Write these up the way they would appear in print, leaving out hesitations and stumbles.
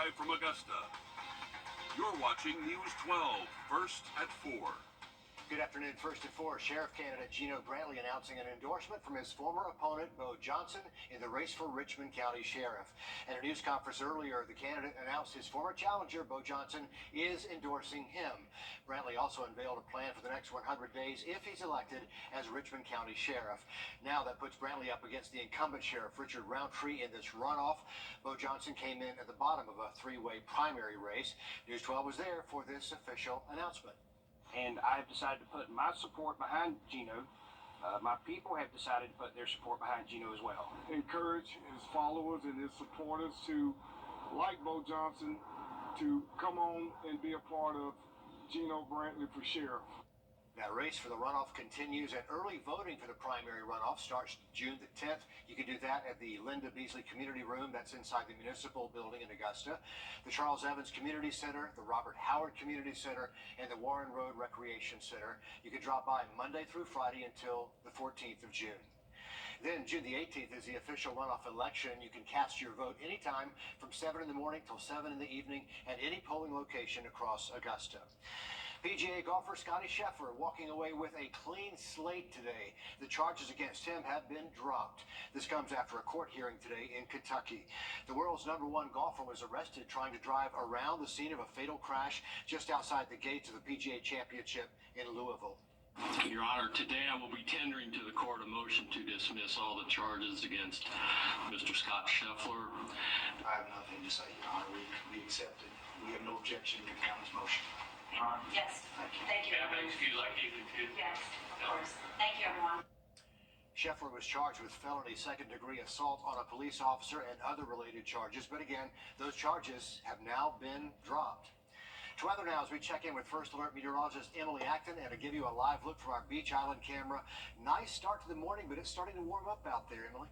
Live from Augusta, you're watching News 12, first at 4. Good afternoon. First at 4, Sheriff candidate Gino Brantley announcing an endorsement from his former opponent, Bo Johnson, in the race for Richmond County Sheriff. At a news conference earlier, the candidate announced his former challenger, Bo Johnson, is endorsing him. Brantley also unveiled a plan for the next 100 days if he's elected as Richmond County Sheriff. Now that puts Brantley up against the incumbent sheriff, Richard Roundtree, in this runoff. Bo Johnson came in at the bottom of a three-way primary race. News 12 was there for this official announcement. And I've decided to put my support behind Gino. My people have decided to put their support behind Gino as well. Encourage his followers and his supporters to, like Bo Johnson, to come on and be a part of Gino Brantley for sheriff. That race for the runoff continues, and early voting for the primary runoff starts June the 10th. You can do that at the Linda Beasley Community Room. That's inside the Municipal Building in Augusta, the Charles Evans Community Center, the Robert Howard Community Center, and the Warren Road Recreation Center. You can drop by Monday through Friday until the 14th of June. Then June the 18th is the official runoff election. You can cast your vote anytime from 7 in the morning till 7 in the evening at any polling location across Augusta. PGA golfer Scottie Scheffler walking away with a clean slate today. The charges against him have been dropped. This comes after a court hearing today in Kentucky. The world's #1 golfer was arrested trying to drive around the scene of a fatal crash just outside the gates of the PGA Championship in Louisville. Your Honor, today I will be tendering to the court a motion to dismiss all the charges against Mr. Scott Scheffler. I have nothing to say, Your Honor. We accept it. We have no objection to the county's motion. Yes. Thank you. Can I excuse I keep it too? Yes, of course. Thank you, everyone. Scheffler was charged with felony second-degree assault on a police officer and other related charges, but again, those charges have now been dropped. To weather now as we check in with First Alert meteorologist Emily Acton, and to give you a live look from our Beach Island camera. Nice start to the morning, but it's starting to warm up out there, Emily.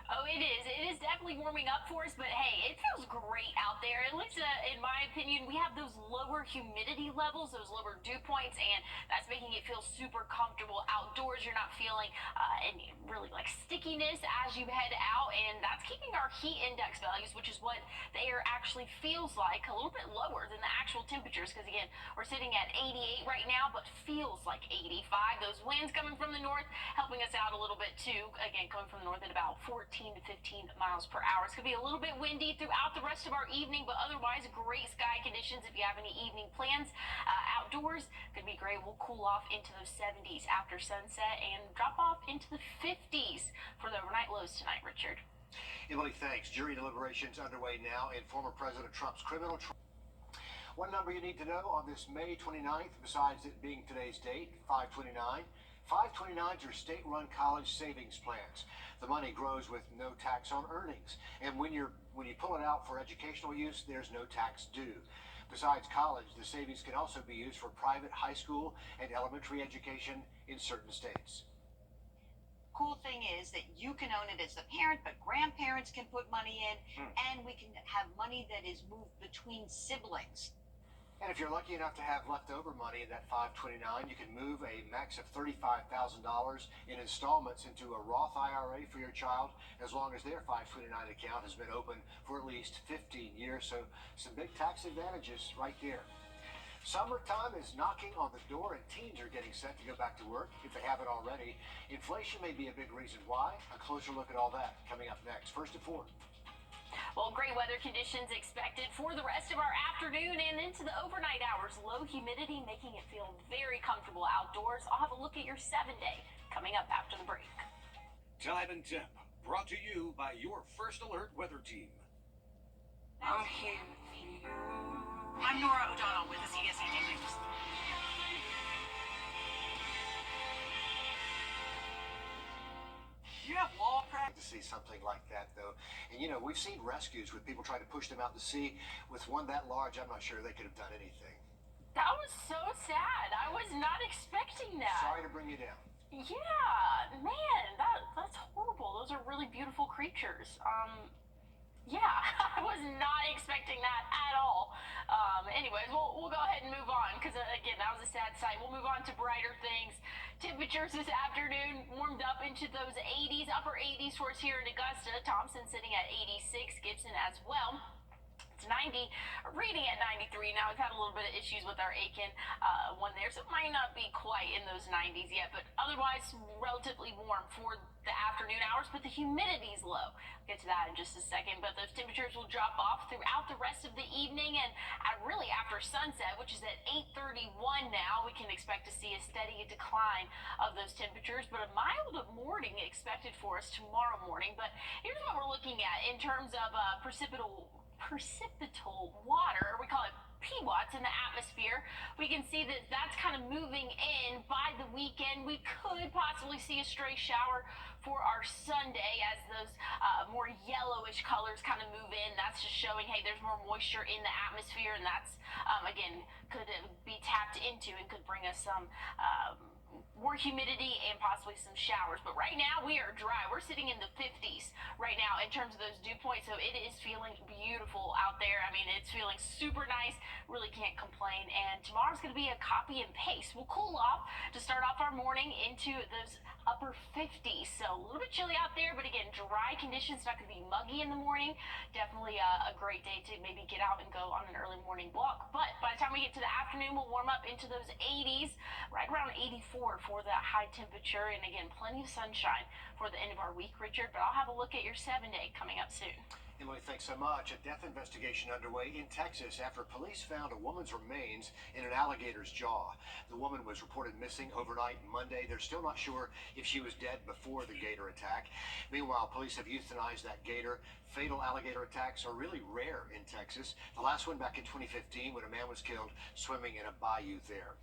Oh, it is. It is definitely warming up for us, but hey, it feels great out there. At least in my opinion, we have those lower humidity levels, those lower dew points, and that's making it feel super comfortable outdoors. You're not feeling any really like stickiness as you head out, and that's keeping our heat index values, which is what the air actually feels like, a little bit lower than the actual temperatures, because again, we're sitting at 88 right now, but feels like 85. Those winds coming from the north helping us out a little bit too. Again, coming from the north at about 14 to 15 miles per hour. It's going to be a little bit windy throughout the rest of our evening, but otherwise great sky conditions if you have any evening plans outdoors. Going to be great. We'll cool off into those 70s after sunset and drop off into the 50s for the overnight lows tonight, Richard. Emily, thanks. Jury deliberations underway now in former President Trump's criminal trial. One number you need to know on this May 29th, besides it being today's date, 529. 529s are state-run college savings plans. The money grows with no tax on earnings, and when you pull it out for educational use, there's no tax due. Besides college, the savings can also be used for private high school and elementary education in certain states. Cool thing is that you can own it as the parent, but grandparents can put money in, and we can have money that is moved between siblings. And if you're lucky enough to have leftover money in that 529, you can move a max of $35,000 in installments into a Roth IRA for your child, as long as their 529 account has been open for at least 15 years. So some big tax advantages right there. Summertime is knocking on the door, and teens are getting set to go back to work if they haven't already. Inflation may be a big reason why. A closer look at all that coming up next. First at 4. Well, great weather conditions expected for the rest of our afternoon and into the overnight hours. Low humidity making it feel very comfortable outdoors. I'll have a look at your 7-day coming up after the break. Time and temp, brought to you by your First Alert weather team. I'm here for you. I'm Nora O'Donnell with the CSED News. You have law practice to see something like that, though. And, you know, we've seen rescues with people trying to push them out to sea. With one that large, I'm not sure they could have done anything. That was so sad. I was not expecting that. Sorry to bring you down. Yeah, man, that's horrible. Those are really beautiful creatures. Yeah, I was not expecting that at all. Anyways, we'll go ahead and move on because, again, that was a sad sight. We'll move on to brighter things. Temperatures this afternoon warmed up into those 80s, upper 80s for us here in Augusta. Thompson sitting at 86, Gibson as well. it's 90, reading at 93. Now we've had a little bit of issues with our Aiken one there, so it might not be quite in those 90s yet, but otherwise relatively warm for the afternoon hours, but the humidity's low. We'll get to that in just a second, but those temperatures will drop off throughout the rest of the evening, and really after sunset, which is at 8:31 now, we can expect to see a steady decline of those temperatures, but a mild morning expected for us tomorrow morning. But here's what we're looking at in terms of precipitable water, or we call it PWATS, in the atmosphere. We can see that that's kind of moving in. By the weekend, we could possibly see a stray shower for our Sunday as those more yellowish colors kind of move in. That's just showing, hey, there's more moisture in the atmosphere, and that's, again, could be tapped into and could bring us some more humidity and possibly some showers. But right now we are dry. We're sitting in the 50s right now in terms of those dew points, so it is feeling beautiful out there. I mean, it's feeling super nice. Really can't complain. And tomorrow's going to be a copy and paste. We'll cool off to start off our morning into those upper 50s, so a little bit chilly out there, but again, dry conditions. Not going to be muggy in the morning. Definitely a great day to maybe get out and go on an early morning walk. But by the time we get to the afternoon, we'll warm up into those 80s, right around 84 for that high temperature, and again, plenty of sunshine for the end of our week, Richard. But I'll have a look at your 7-day coming up soon. Emily, thanks so much. A death investigation underway in Texas after police found a woman's remains in an alligator's jaw. The woman was reported missing overnight Monday. They're still not sure if she was dead before the gator attack. Meanwhile, police have euthanized that gator. Fatal alligator attacks are really rare in Texas. The last one back in 2015 when a man was killed swimming in a bayou there.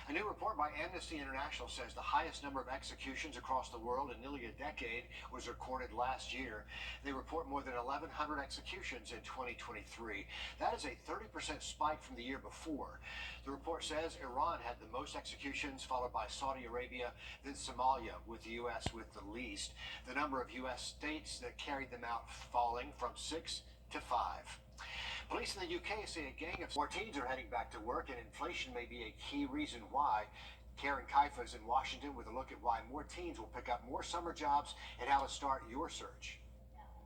A new report by Amnesty International says the highest number of executions across the world in nearly a decade was recorded last year. They report more than 1,100 executions in 2023. That is a 30% spike from the year before. The report says Iran had the most executions, followed by Saudi Arabia, then Somalia, with the U.S. with the least. The number of U.S. states that carried them out falling from 6 to 5. Police in the UK say a gang of more teens are heading back to work, and inflation may be a key reason why. Karen Kaifa is in Washington with a look at why more teens will pick up more summer jobs and how to start your search.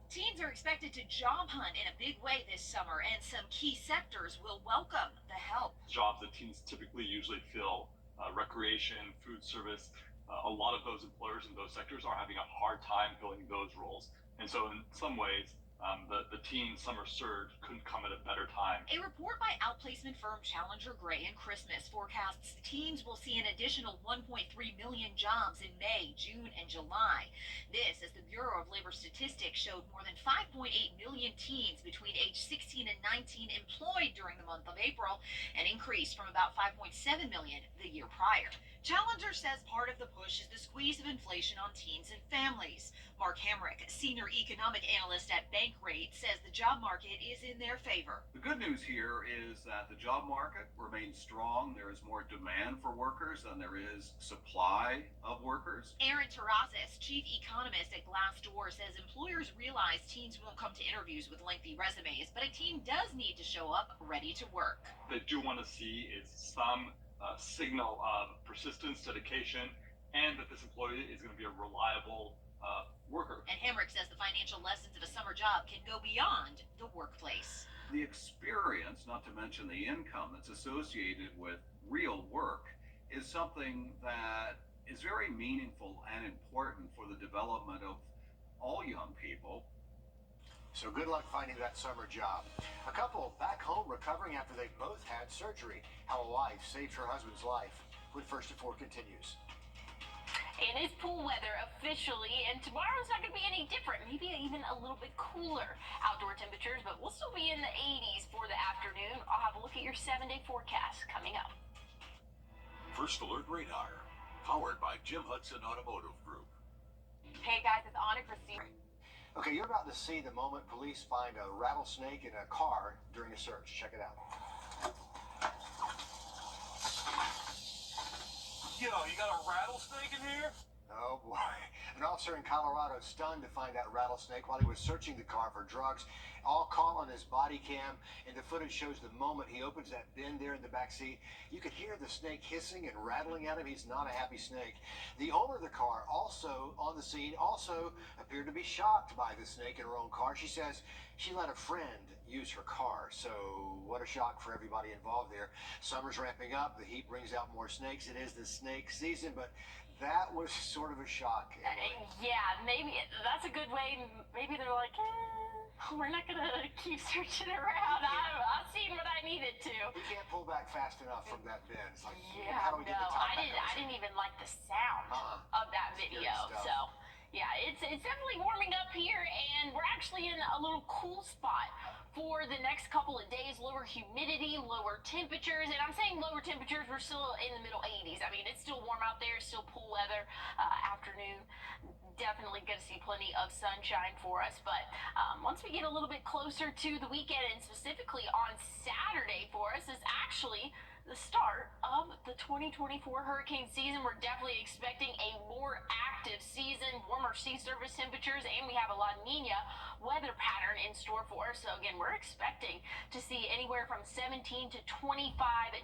Teens are expected to job hunt in a big way this summer, and some key sectors will welcome the help. Jobs that teens typically usually fill, recreation, food service, a lot of those employers in those sectors are having a hard time filling those roles. And so in some ways, the teen summer surge couldn't come at a better time. A report by outplacement firm Challenger Gray and Christmas forecasts teens will see an additional 1.3 million jobs in May, June, and July. This, as the Bureau of Labor Statistics showed more than 5.8 million teens between age 16 and 19 employed during the month of April, an increase from about 5.7 million the year prior. Challenger says part of the push is the squeeze of inflation on teens and families. Mark Hamrick, senior economic analyst at Bankrate, says the job market is in their favor. The good news here is that the job market remains strong. There is more demand for workers than there is supply of workers. Aaron Terrazas, chief economist at Glassdoor, says employers realize teens won't come to interviews with lengthy resumes, but a teen does need to show up ready to work. They do want to see is some signal of persistence, dedication, and that this employee is going to be a reliable worker. And Hamrick says the financial lessons of a summer job can go beyond the workplace. The experience, not to mention the income that's associated with real work, is something that is very meaningful and important for the development of all young people. So good luck finding that summer job. A couple back home recovering after they both had surgery. How a wife saved her husband's life. When First to Four continues. And it's pool weather officially, and tomorrow's not going to be any different. Maybe even a little bit cooler outdoor temperatures, but we'll still be in the 80s for the afternoon. I'll have a look at your 7-day forecast coming up. First Alert Radar, powered by Jim Hudson Automotive Group. Hey guys, it's Anna Christine. Okay, you're about to see the moment police find a rattlesnake in a car during a search. Check it out. Yo, you got a rattlesnake in here? Oh boy. An officer in Colorado stunned to find that rattlesnake while he was searching the car for drugs. All caught on his body cam, and the footage shows the moment he opens that bin there in the back seat. You could hear the snake hissing and rattling at him. He's not a happy snake. The owner of the car, also on the scene, also appeared to be shocked by the snake in her own car. She says she let a friend use her car. So what a shock for everybody involved there. Summer's ramping up. The heat brings out more snakes. It is the snake season, but that was sort of a shock. Yeah, maybe that's a good way. Maybe they're like, we're not gonna keep searching around. I've seen what I needed to. We can't pull back fast enough from that bin. It's like, Yeah, how do we get the top I didn't even like the sound of that video. So, yeah, it's definitely warming up here, and we're actually in a little cool spot for the next couple of days. Lower humidity, lower temperatures, and I'm saying lower temperatures. We're still in the middle 80s. I mean, it's still warm out there, still pool weather. Afternoon, definitely going to see plenty of sunshine for us. But once we get a little bit closer to the weekend, and specifically on Saturday for us, is actually the start of the 2024 hurricane season. We're definitely expecting a more active season, warmer sea surface temperatures, and we have a La Nina weather pattern in store for us. So again, we're expecting to see anywhere from 17 to 25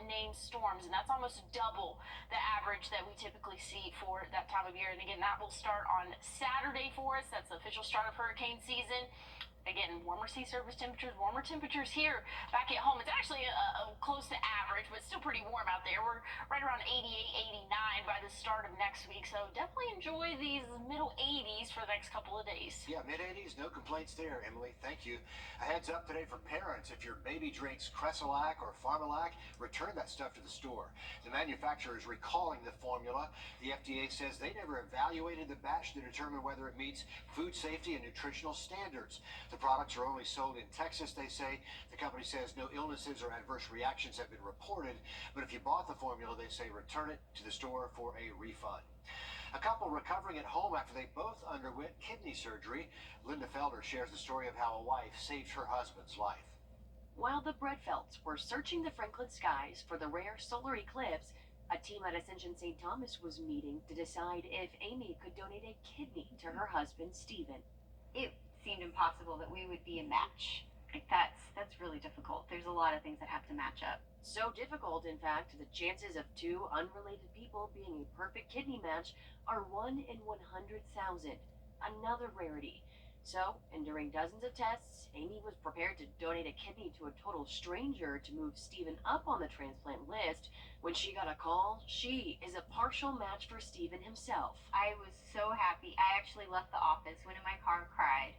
named storms, and that's almost double the average that we typically see for that time of year. And again, that will start on Saturday for us. That's the official start of hurricane season. Again, warmer sea surface temperatures, warmer temperatures here back at home. It's actually close to average, but still pretty warm out there. We're right around 88, 89 by the start of next week. So definitely enjoy these middle 80s for the next couple of days. Yeah, mid-80s, no complaints there, Emily. Thank you. A heads up today for parents. If your baby drinks Cresolac or Pharmalac, return that stuff to the store. The manufacturer is recalling the formula. The FDA says they never evaluated the batch to determine whether it meets food safety and nutritional standards. The products are only sold in Texas, they say. The company says no illnesses or adverse reactions have been reported, but if you bought the formula, they say return it to the store for a refund. A couple recovering at home after they both underwent kidney surgery. Linda Felder shares the story of how a wife saved her husband's life. While the Breadfelds were searching the Franklin skies for the rare solar eclipse, a team at Ascension St. Thomas was meeting to decide if Amy could donate a kidney to her husband, Stephen. It seemed impossible that we would be a match. Like that's really difficult. There's a lot of things that have to match up. So difficult, in fact, the chances of two unrelated people being a perfect kidney match are 1 in 100,000. Another rarity. So, enduring dozens of tests, Amy was prepared to donate a kidney to a total stranger to move Stephen up on the transplant list. When she got a call, she is a partial match for Stephen himself. I was so happy. I actually left the office, went in my car, cried,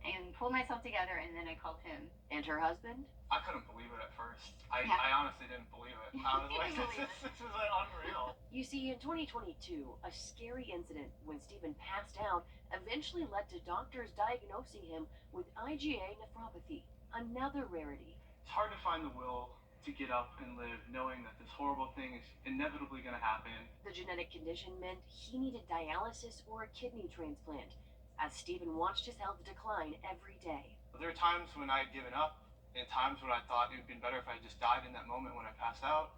and pulled myself together, and then I called him. And her husband? I couldn't believe it at first. I honestly didn't believe it. I was like, this is unreal. You see, in 2022, a scary incident when Stephen passed out eventually led to doctors diagnosing him with IgA nephropathy, another rarity. It's hard to find the will to get up and live knowing that this horrible thing is inevitably going to happen. The genetic condition meant he needed dialysis or a kidney transplant, as Stephen watched his health decline every day. There are times when I had given up, and times when I thought it would have been better if I just died in that moment when I passed out,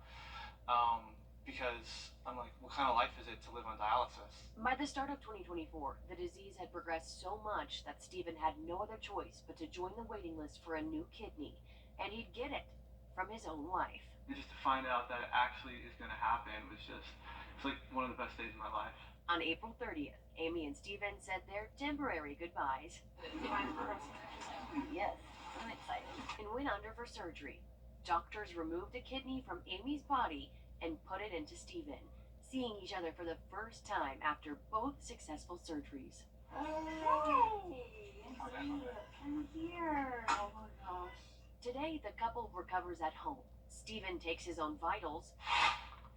because I'm like, what kind of life is it to live on dialysis? By the start of 2024, the disease had progressed so much that Stephen had no other choice but to join the waiting list for a new kidney, and he'd get it from his own wife. And just to find out that it actually is going to happen was it's like one of the best days of my life. On April 30th, Amy and Stephen said their temporary goodbyes. Yes, I'm excited. And went under for surgery. Doctors removed a kidney from Amy's body and put it into Stephen, seeing each other for the first time after both successful surgeries. I'm here. Oh my gosh. Today, the couple recovers at home. Stephen takes his own vitals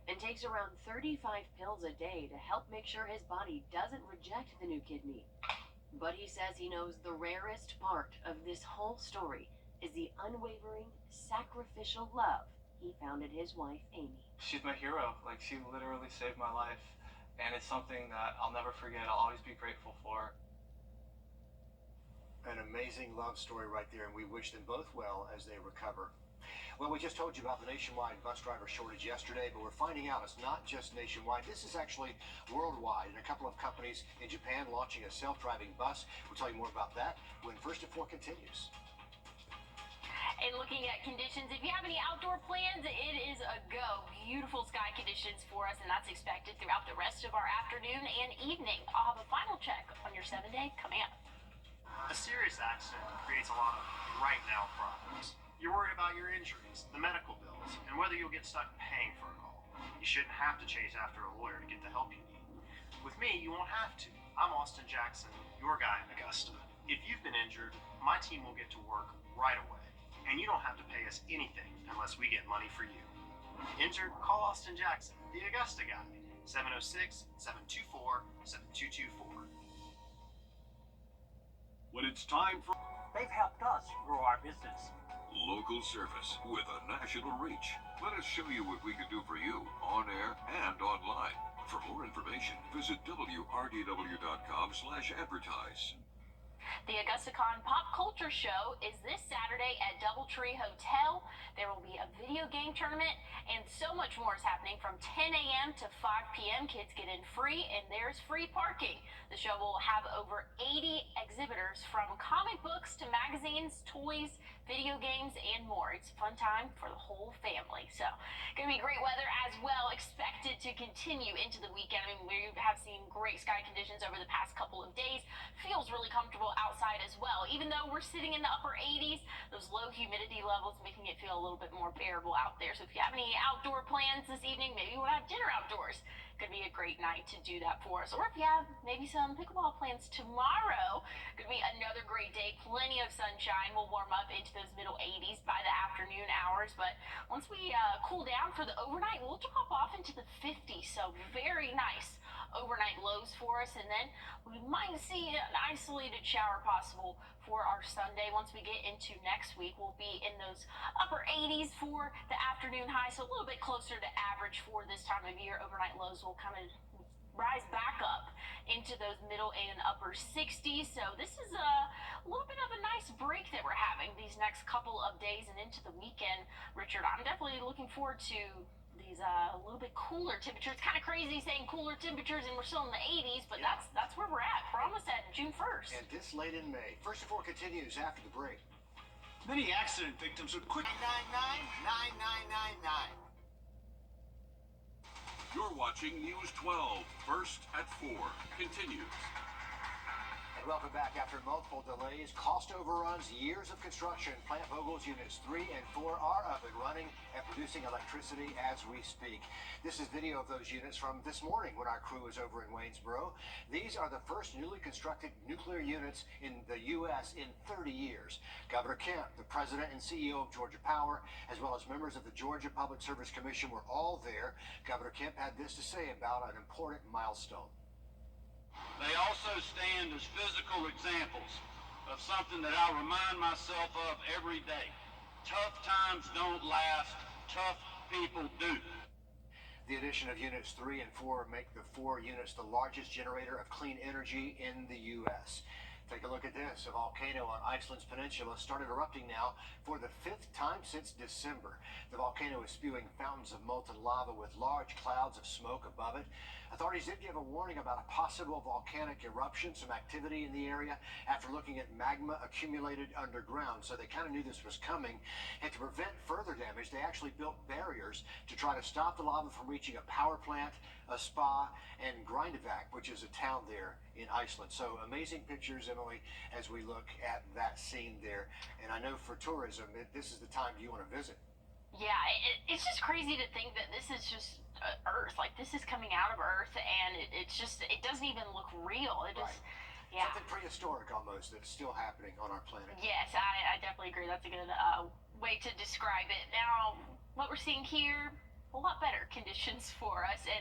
and takes around 35 pills a day to help make sure his body doesn't reject the new kidney. But he says he knows the rarest part of this whole story is the unwavering, sacrificial love he found in his wife, Amy. She's my hero. Like, she literally saved my life, and it's something that I'll never forget. I'll always be grateful for. An amazing love story right there, and we wish them both well as they recover. Well, we just told you about the nationwide bus driver shortage yesterday, but we're finding out it's not just nationwide. This is actually worldwide, and a couple of companies in Japan launching a self-driving bus. We'll tell you more about that when First at 4 continues. And looking at conditions, if you have any outdoor plans, it is a go. Beautiful sky conditions for us, and that's expected throughout the rest of our afternoon and evening. I'll have a final check on your 7-day coming up. A serious accident creates a lot of right now problems. You're worried about your injuries, the medical bills, and whether you'll get stuck paying for a call. You shouldn't have to chase after a lawyer to get the help you need. With me, you won't have to. I'm Austin Jackson, your guy in Augusta. If you've been injured, my team will get to work right away. And you don't have to pay us anything unless we get money for you. Injured? Call Austin Jackson, the Augusta guy. 706-724-7224. When it's time for They've helped us grow our business. local service with a national reach, let us show you what we can do for you on air and online. For more information, visit wrdw.com/advertise. The AugustaCon Pop Culture Show is this Saturday at Doubletree Hotel. There will be a video game tournament, and so much more is happening from 10 a.m. to 5 p.m. Kids get in free, and there's free parking. The show will have over 80 exhibitors from comic books to magazines, toys, video games, and more. It's a fun time for the whole family. So, going to be great weather as well, expected to continue into the weekend. I mean, we have seen great sky conditions over the past couple of days. Feels really comfortable outside as well. Even though we're sitting in the upper 80s, those low humidity levels making it feel a little bit more bearable out there. So if you have any outdoor plans this evening, maybe you want to have dinner outdoors, could be a great night to do that for us. Or if you have maybe some pickleball plans tomorrow, could be another great day. Plenty of sunshine. Will warm up into those middle 80s by the afternoon hours. But once we cool down for the overnight, we'll drop off into the 50s. So very nice overnight lows for us, and then we might see an isolated shower possible for our Sunday. Once we get into next week, we'll be in those upper 80s for the afternoon high, so a little bit closer to average for this time of year. Overnight lows will kind of rise back up into those middle and upper 60s. So this is a little bit of a nice break that we're having these next couple of days and into the weekend. Richard, I'm definitely looking forward to these a little bit cooler temperatures. It's kind of crazy saying cooler temperatures and we're still in the 80s, but that's where we're at. We're almost at June 1st. And this late in May. First at 4 continues after the break. Many accident victims would quick 999-9999. You're watching News 12, First at 4 continues. And welcome back. After multiple delays, cost overruns, years of construction, Plant Vogel's Units 3 and 4 are up and running and producing electricity as we speak. This is video of those units from this morning when our crew was over in Waynesboro. These are the first newly constructed nuclear units in the U.S. in 30 years. Governor Kemp, the president and CEO of Georgia Power, as well as members of the Georgia Public Service Commission were all there. Governor Kemp had this to say about an important milestone. They also stand as physical examples of something that I remind myself of every day. Tough times don't last, tough people do. The addition of Units 3 and 4 make the 4 units the largest generator of clean energy in the U.S. Take a look at this. A volcano on Iceland's peninsula started erupting now for the 5th time since December. The volcano is spewing fountains of molten lava with large clouds of smoke above it. Authorities did give a warning about a possible volcanic eruption, some activity in the area after looking at magma accumulated underground. So they kind of knew this was coming. And to prevent further damage, they actually built barriers to try to stop the lava from reaching a power plant, a spa, and Grindavik, which is a town there in Iceland. So amazing pictures, Emily, as we look at that scene there. And I know for tourism, this is the time you want to visit. Yeah, it's just crazy to think that this is just Earth. Like, this is coming out of Earth, and it doesn't even look real. It just, yeah. Something prehistoric almost that's still happening on our planet. Yes, I definitely agree. That's a good way to describe it. Now, what we're seeing here, a lot better conditions for us, and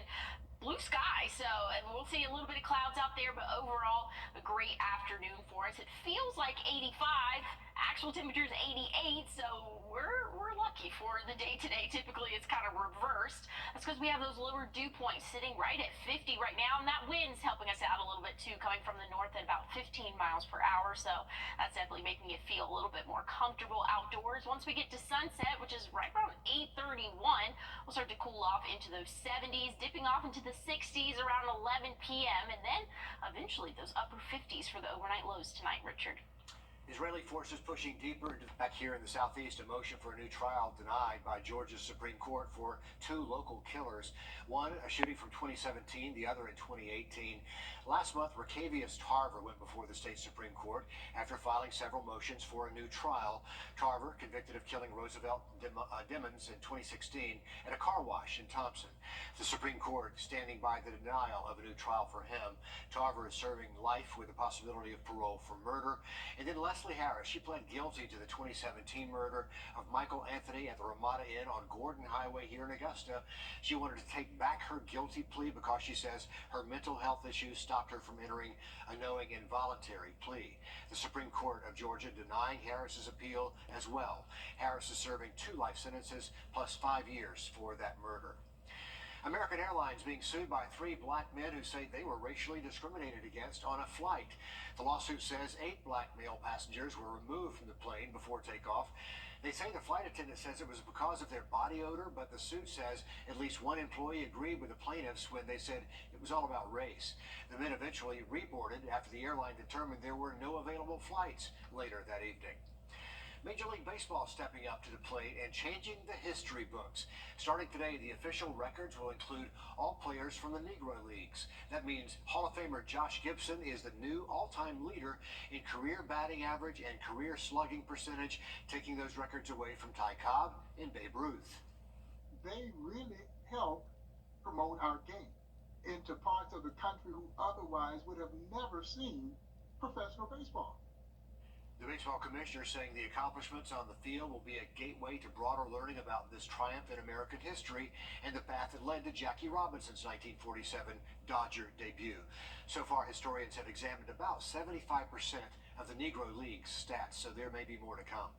blue sky, so we'll see a little bit of clouds out there, but overall a great afternoon for us. It feels like 85, actual temperature is 88, so we're lucky for the day today. Typically it's kind of reversed. That's because we have those lower dew points sitting right at 50 right now, and that wind's helping us out a little bit too, coming from the north at about 15 miles per hour, so that's definitely making it feel a little bit more comfortable outdoors. once we get to sunset, which is right around 8:31, we'll start to cool off into those 70s, dipping off into the 60s around 11 p.m., and then eventually those upper 50s for the overnight lows tonight, Richard. Israeli forces pushing deeper into back here in the southeast. A motion for a new trial denied by Georgia's Supreme Court for two local killers. One, a shooting from 2017, the other in 2018. Last month, Recavius Tarver went before the state Supreme Court after filing several motions for a new trial. Tarver, convicted of killing Roosevelt Dimmons in 2016 at a car wash in Thompson. The Supreme Court standing by the denial of a new trial for him. Tarver is serving life with the possibility of parole for murder. And then Leslie Harris, she pled guilty to the 2017 murder of Michael Anthony at the Ramada Inn on Gordon Highway here in Augusta. She wanted to take back her guilty plea because she says her mental health issues stopped her from entering a knowing involuntary plea. The Supreme Court of Georgia denying Harris's appeal as well. Harris is serving 2 life sentences plus 5 years for that murder. American Airlines being sued by 3 black men who say they were racially discriminated against on a flight. The lawsuit says 8 black male passengers were removed from the plane before takeoff. They say the flight attendant says it was because of their body odor, but the suit says at least one employee agreed with the plaintiffs when they said it was all about race. The men eventually reboarded after the airline determined there were no available flights later that evening. Major League Baseball stepping up to the plate and changing the history books. Starting today, the official records will include all players from the Negro Leagues. That means Hall of Famer Josh Gibson is the new all-time leader in career batting average and career slugging percentage, taking those records away from Ty Cobb and Babe Ruth. They really help promote our game into parts of the country who otherwise would have never seen professional baseball. The baseball commissioner saying the accomplishments on the field will be a gateway to broader learning about this triumph in American history and the path that led to Jackie Robinson's 1947 Dodger debut. So far, historians have examined about 75% of the Negro League's stats, so there may be more to come.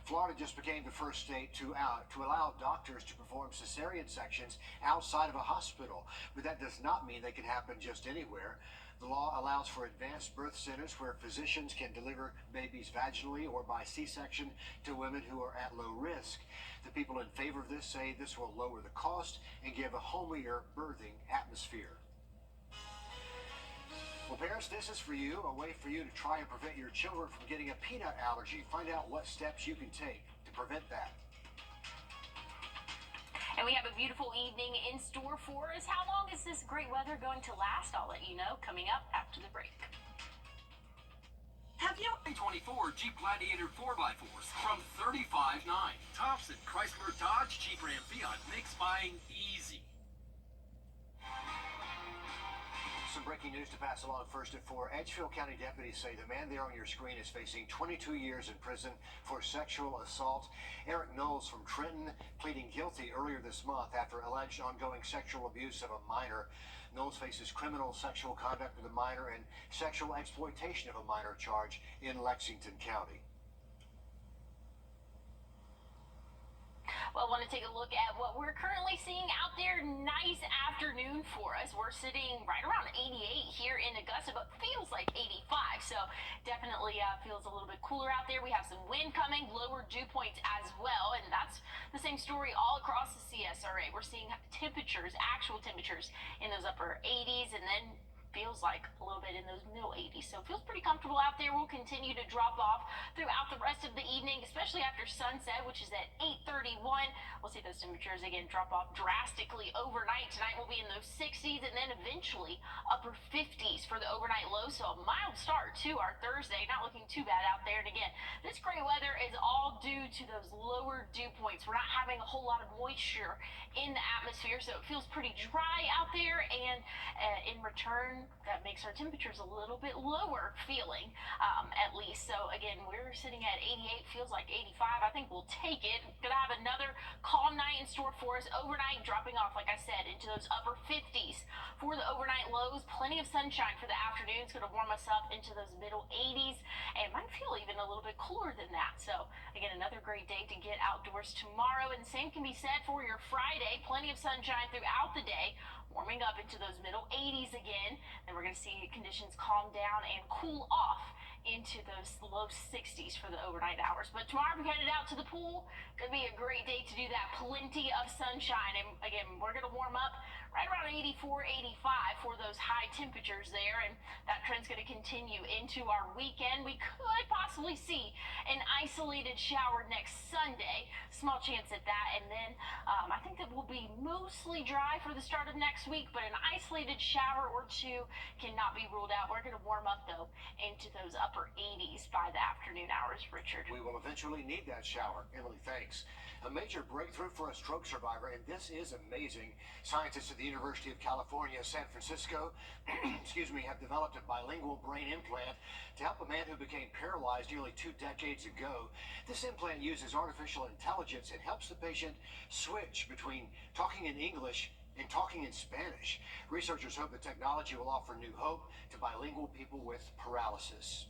Florida just became the first state to allow doctors to perform cesarean sections outside of a hospital, but that does not mean they can happen just anywhere. The law allows for advanced birth centers where physicians can deliver babies vaginally or by C-section to women who are at low risk. The people in favor of this say this will lower the cost and give a homelier birthing atmosphere. Well, parents, this is for you, a way for you to try and prevent your children from getting a peanut allergy. Find out what steps you can take to prevent that. And we have a beautiful evening in store for us. How long is this great weather going to last? I'll let you know coming up after the break. Have you 2024 Jeep Gladiator 4x4s from $35,900. Thompson, Chrysler, Dodge, Jeep, Ram, Fiat makes buying easy. Some breaking news to pass along first at 4. Edgefield County deputies say the man there on your screen is facing 22 years in prison for sexual assault. Eric Knowles from Trenton pleading guilty earlier this month after alleged ongoing sexual abuse of a minor. Knowles faces criminal sexual conduct with a minor and sexual exploitation of a minor charge in Lexington County. Well, I want to take a look at what we're currently seeing out there. Nice afternoon for us. We're sitting right around 88 here in Augusta, but feels like 85. So definitely feels a little bit cooler out there. We have some wind coming, lower dew points as well. And that's the same story all across the CSRA. We're seeing temperatures, actual temperatures in those upper 80s, and then feels like a little bit in those middle 80s. So it feels pretty comfortable out there. We'll continue to drop off throughout the rest of the evening, especially after sunset, which is at 8:31. We'll see those temperatures again drop off drastically overnight. Tonight we'll be in those 60s and then eventually upper 50s for the overnight low. So a mild start to our Thursday. Not looking too bad out there. And again, this great weather is all due to those lower dew points. We're not having a whole lot of moisture in the atmosphere, so it feels pretty dry out there. And in return, that makes our temperatures a little bit lower feeling, at least. So again, we're sitting at 88, feels like 85. I think we'll take it. Gonna have another calm night in store for us overnight, dropping off, like I said, into those upper 50s for the overnight lows. Plenty of sunshine for the afternoon. It's gonna warm us up into those middle 80s, and might feel even a little bit cooler than that. So again, another great day to get outdoors tomorrow, and the same can be said for your Friday. Plenty of sunshine throughout the day, warming up into those middle 80s again. Then we're going to see conditions calm down and cool off into those low 60s for the overnight hours. But tomorrow we're headed out to the pool. Gonna be a great day to do that. Plenty of sunshine. And again, we're gonna warm up right around 84, 85 for those high temperatures there. And that trend's gonna continue into our weekend. We could possibly see an isolated shower next Sunday. Small chance at that. And then I think that will be mostly dry for the start of next week, but an isolated shower or two cannot be ruled out. We're gonna warm up though into those upper 80s by the afternoon hours, Richard. We will eventually need that shower. Emily, thanks. A major breakthrough for a stroke survivor, and this is amazing. Scientists at the University of California, San Francisco, have developed a bilingual brain implant to help a man who became paralyzed nearly 2 decades ago. This implant uses artificial intelligence and helps the patient switch between talking in English and talking in Spanish. Researchers hope the technology will offer new hope to bilingual people with paralysis.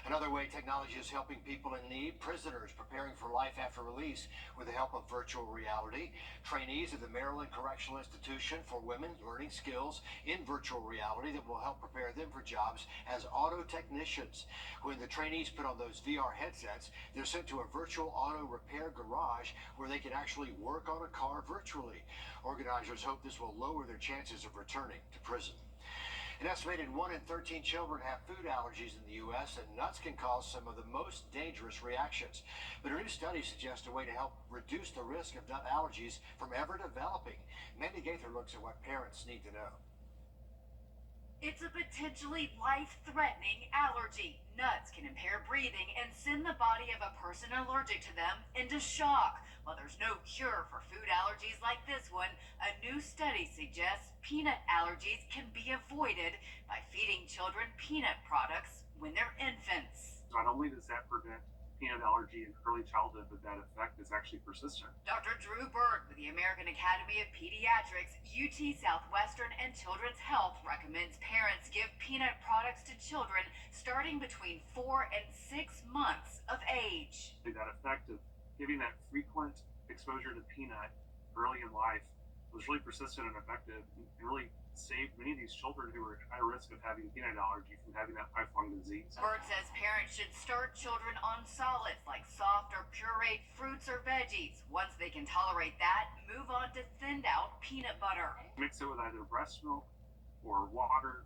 Another way technology is helping people in need, prisoners preparing for life after release with the help of virtual reality. Trainees at the Maryland Correctional Institution for Women learning skills in virtual reality that will help prepare them for jobs as auto technicians. When the trainees put on those VR headsets, they're sent to a virtual auto repair garage where they can actually work on a car virtually. Organizers hope this will lower their chances of returning to prison. An estimated 1 in 13 children have food allergies in the U.S., and nuts can cause some of the most dangerous reactions. But a new study suggests a way to help reduce the risk of nut allergies from ever developing. Mandy Gaither looks at what parents need to know. It's a potentially life-threatening allergy. Nuts can impair breathing and send the body of a person allergic to them into shock. While there's no cure for food allergies like this one, a new study suggests peanut allergies can be avoided by feeding children peanut products when they're infants. Not only does that prevent peanut allergy in early childhood, but that effect is actually persistent. Dr. Drew Bird with the American Academy of Pediatrics, UT Southwestern, and Children's Health recommends parents give peanut products to children starting between 4 and 6 months of age. That effect of giving that frequent exposure to peanut early in life was really persistent and effective, and really saved many of these children who were at high risk of having peanut allergy from having that lifelong disease. Bird says parents should start children on solids like soft or pureed fruits or veggies. Once they can tolerate that, move on to thinned out peanut butter. Mix it with either breast milk or water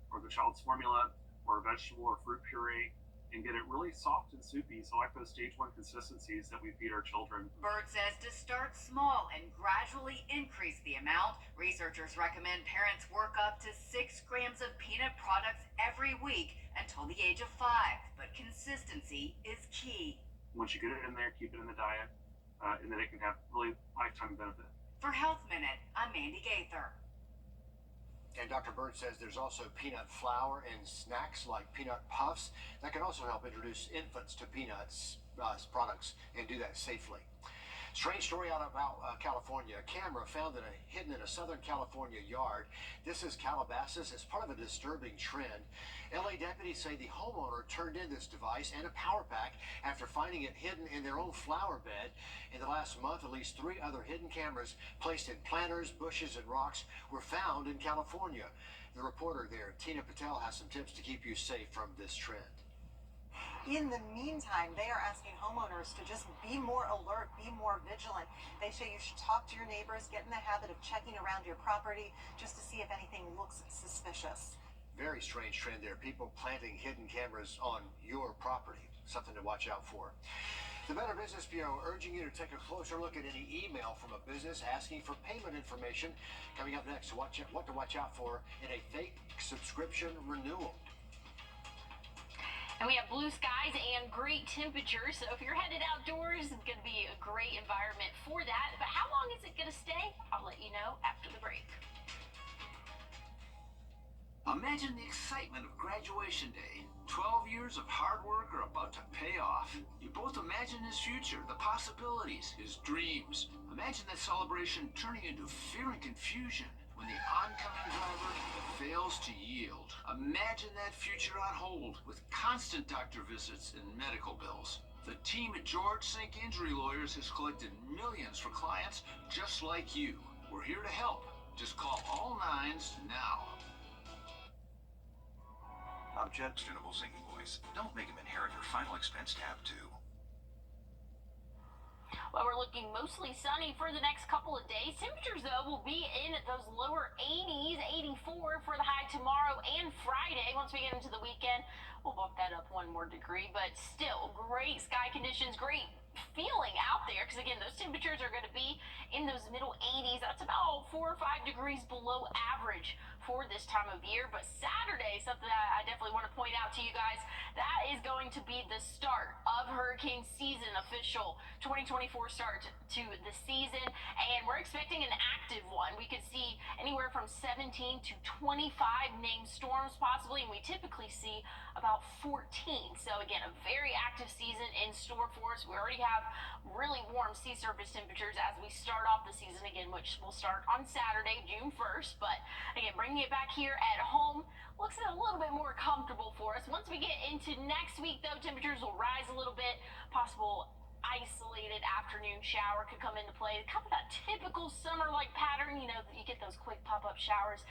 or the child's formula or a vegetable or fruit puree, and get it really soft and soupy, so like those stage 1 consistencies that we feed our children. Bird says to start small and gradually increase the amount. Researchers recommend parents work up to 6 grams of peanut products every week until the age of 5, but consistency is key. Once you get it in there, keep it in the diet, and then it can have really lifetime benefit. For Health Minute, I'm Mandy Gaither. And Dr. Bird says there's also peanut flour and snacks like peanut puffs that can also help introduce infants to peanuts products and do that safely. Strange story out of California. A camera found hidden in a Southern California yard. This is Calabasas. It's part of a disturbing trend. LA deputies say the homeowner turned in this device and a power pack after finding it hidden in their own flower bed. In the last month, at least 3 other hidden cameras placed in planters, bushes, and rocks were found in California. The reporter there, Tina Patel, has some tips to keep you safe from this trend. In the meantime, they are asking homeowners to just be more alert, be more vigilant. They say you should talk to your neighbors, get in the habit of checking around your property just to see if anything looks suspicious. Very strange trend there. People planting hidden cameras on your property. Something to watch out for. The Better Business Bureau urging you to take a closer look at any email from a business asking for payment information. Coming up next, what to watch out for in a fake subscription renewal. And we have blue skies and great temperatures, so if you're headed outdoors, it's going to be a great environment for that. But how long is it going to stay? I'll let you know after the break. Imagine the excitement of graduation day. 12 years of hard work are about to pay off. You both imagine his future, the possibilities, his dreams. Imagine that celebration turning into fear and confusion when the oncoming driver fails to yield. Imagine that future on hold with constant doctor visits and medical bills. The team at George Sink Injury Lawyers has collected millions for clients just like you. We're here to help. Just call all 9s now. Objectionable singing voice. families. Don't make them inherit your final expense tab too. Well, we're looking mostly sunny for the next couple of days. Temperatures, though, will be in those lower 80s, 84 for the high tomorrow and Friday. Once we get into the weekend, we'll bump that up 1 more degree, but still great sky conditions, great feeling out there, because again, those temperatures are going to be in those middle 80s. That's about 4 or 5 degrees below average for this time of year. But Saturday, something that I definitely want to point out to you guys, that is going to be the start of hurricane season, official 2024 start to the season, and we're expecting an active one. We could see anywhere from 17 to 25 named storms possibly, and we typically see about 14. So again, a very active season in store for us. We already have really warm sea surface temperatures as we start off the season again, which will start on Saturday, June 1st. But again, bringing it back here at home, looks a little bit more comfortable for us. Once we get into next week, though, temperatures will rise a little bit. Possible isolated afternoon shower could come into play. Kind of that typical summer-like pattern, you know, you get those quick pop-up showers.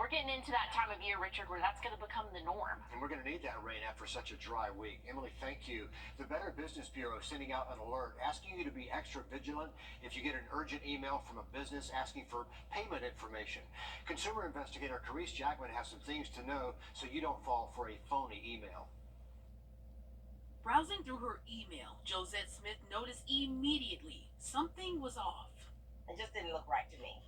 We're getting into that time of year, Richard, where that's going to become the norm. And we're going to need that rain after such a dry week. Emily, thank you. The Better Business Bureau is sending out an alert asking you to be extra vigilant if you get an urgent email from a business asking for payment information. Consumer investigator Carice Jackman has some things to know so you don't fall for a phony email. Browsing through her email, Josette Smith noticed immediately something was off. It just didn't look right to me.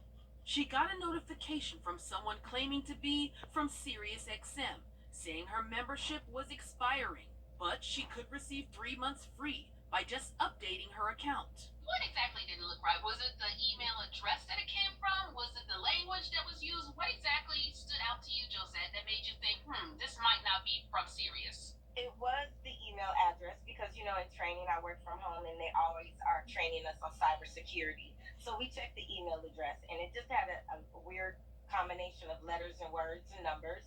She got a notification from someone claiming to be from SiriusXM, saying her membership was expiring, but she could receive 3 months free by just updating her account. What exactly didn't look right? Was it the email address that it came from? Was it the language that was used? What exactly stood out to you, Josette, that made you think, this might not be from Sirius? It was the email address because, you know, in training, I work from home and they always are training us on cybersecurity. So we checked the email address and it just had a weird combination of letters and words and numbers.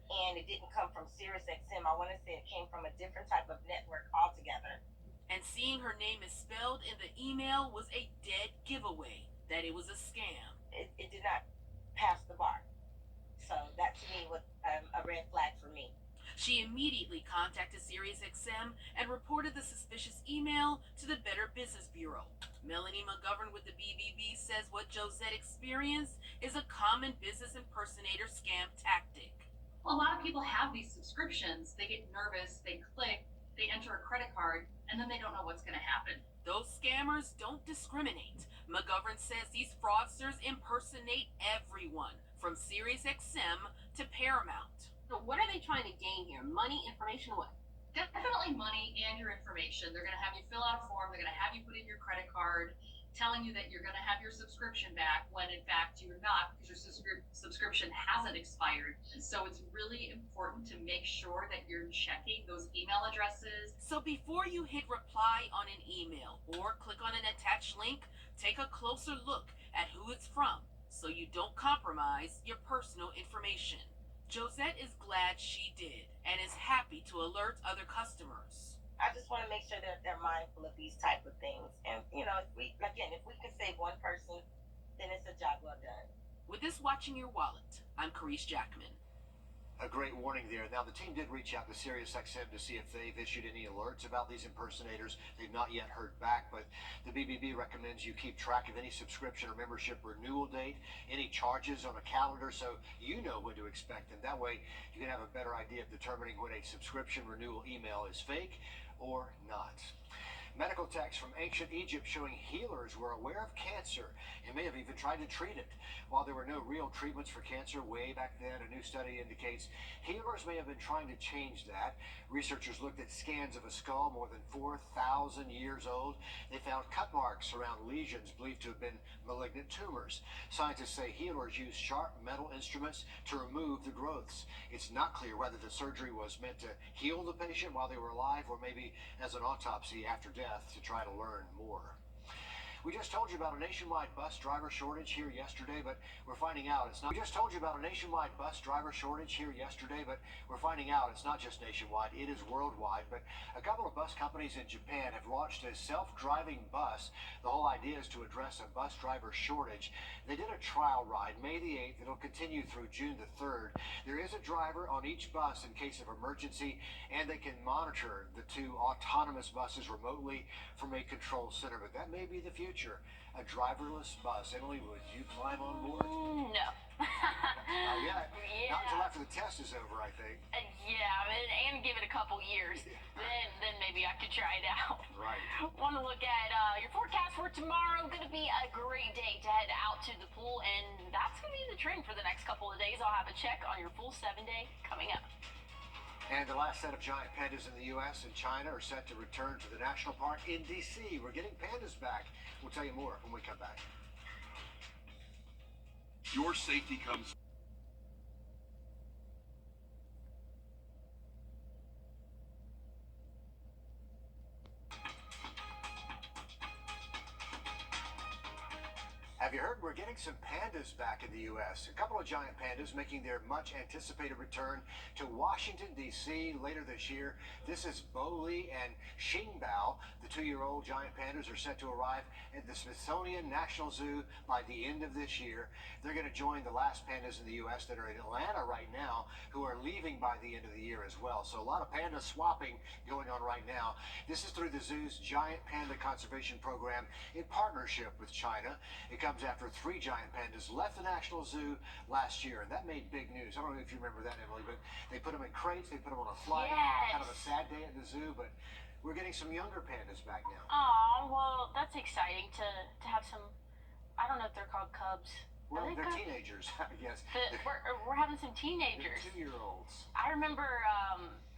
And it didn't come from SiriusXM. I want to say it came from a different type of network altogether. And seeing her name is spelled in the email was a dead giveaway that it was a scam. It did not pass the bar. So that to me was a red flag for me. She immediately contacted SiriusXM and reported the suspicious email to the Better Business Bureau. Melanie McGovern with the BBB says what Josette experienced is a common business impersonator scam tactic. Well, a lot of people have these subscriptions. They get nervous, they click, they enter a credit card, and then they don't know what's going to happen. Those scammers don't discriminate. McGovern says these fraudsters impersonate everyone, from SiriusXM to Paramount. So what are they trying to gain here? Money, information, what? Definitely money and your information. They're going to have you fill out a form. They're going to have you put in your credit card, telling you that you're going to have your subscription back when in fact you're not, because your subscription hasn't expired. So it's really important to make sure that you're checking those email addresses. So before you hit reply on an email or click on an attached link, take a closer look at who it's from so you don't compromise your personal information. Josette is glad she did and is happy to alert other customers. I just want to make sure that they're mindful of these type of things. And, you know, if we can save one person, then it's a job well done. With this watching your wallet, I'm Carice Jackman. A great warning there. Now, the team did reach out to SiriusXM to see if they've issued any alerts about these impersonators. They've not yet heard back, but the BBB recommends you keep track of any subscription or membership renewal date, any charges on a calendar, so you know when to expect them. That way, you can have a better idea of determining when a subscription renewal email is fake or not. Medical texts from ancient Egypt showing healers were aware of cancer and may have even tried to treat it. While there were no real treatments for cancer way back then, a new study indicates healers may have been trying to change that. Researchers looked at scans of a skull more than 4,000 years old. They found cut marks around lesions believed to have been malignant tumors. Scientists say healers use sharp metal instruments to remove the growths. It's not clear whether the surgery was meant to heal the patient while they were alive or maybe as an autopsy after death to try to learn more. We just told you about a nationwide bus driver shortage here yesterday, but we're finding out it's not. We just told you about a nationwide bus driver shortage here yesterday, but we're finding out it's not just nationwide, it is worldwide. But a couple of bus companies in Japan have launched a self-driving bus. The whole idea is to address a bus driver shortage. They did a trial ride May the 8th. It'll continue through June the 3rd. There is a driver on each bus in case of emergency, and they can monitor the two autonomous buses remotely from a control center. But that may be the future, a driverless bus. Emily, would you climb on board? No. Not yet. Yeah. Not until after the test is over, I think. Yeah, and give it a couple years. Then maybe I could try it out. Right. Want to look at your forecast for tomorrow. Going to be a great day to head out to the pool, and that's going to be the trend for the next couple of days. I'll have a check on your full 7-day coming up. And the last set of giant pandas in the U.S. and China are set to return to the national park in D.C. We're getting pandas back. We'll tell you more when we come back. Your safety comes. Have you heard we're getting some pandas back in the U.S.? A couple of giant pandas making their much anticipated return to Washington, D.C. later this year. This is Bo Lee and Xingbao. The 2-year-old giant pandas are set to arrive at the Smithsonian National Zoo by the end of this year. They're going to join the last pandas in the U.S. that are in Atlanta right now, who are leaving by the end of the year as well. So a lot of panda swapping going on right now. This is through the zoo's Giant Panda Conservation Program in partnership with China. It comes after 3 giant pandas left the National Zoo last year, and that made big news. I don't know if you remember that, Emily, but they put them in crates, they put them on a flight. Yes. Kind of a sad day at the zoo, but we're getting some younger pandas back now. Oh, well, that's exciting to have some, I don't know if they're called cubs. Well, they're teenagers, I guess. We're having some teenagers. 2-year-olds. I remember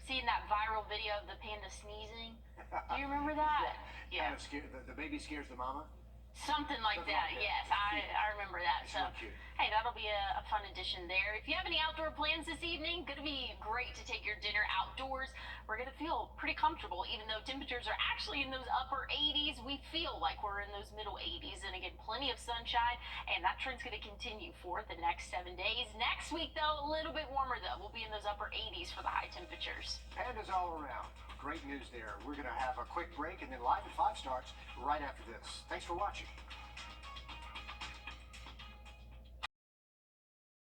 seeing that viral video of the panda sneezing. Do you remember that? Yeah. Kind of scared, the baby scares the mama? Something like that, yes. I remember that. It's So, real cute. hey, that'll be a fun addition there. If you have any outdoor plans this evening, going to be great to take your dinner outdoors. We're going to feel pretty comfortable, even though temperatures are actually in those upper 80s. We feel like we're in those middle 80s, and again, plenty of sunshine, and that trend's going to continue for the next 7 days. Next week, though, a little bit warmer, though. We'll be in those upper 80s for the high temperatures. Pandas all around. Great news there. We're going to have a quick break, and then Live at 5 starts right after this. Thanks for watching.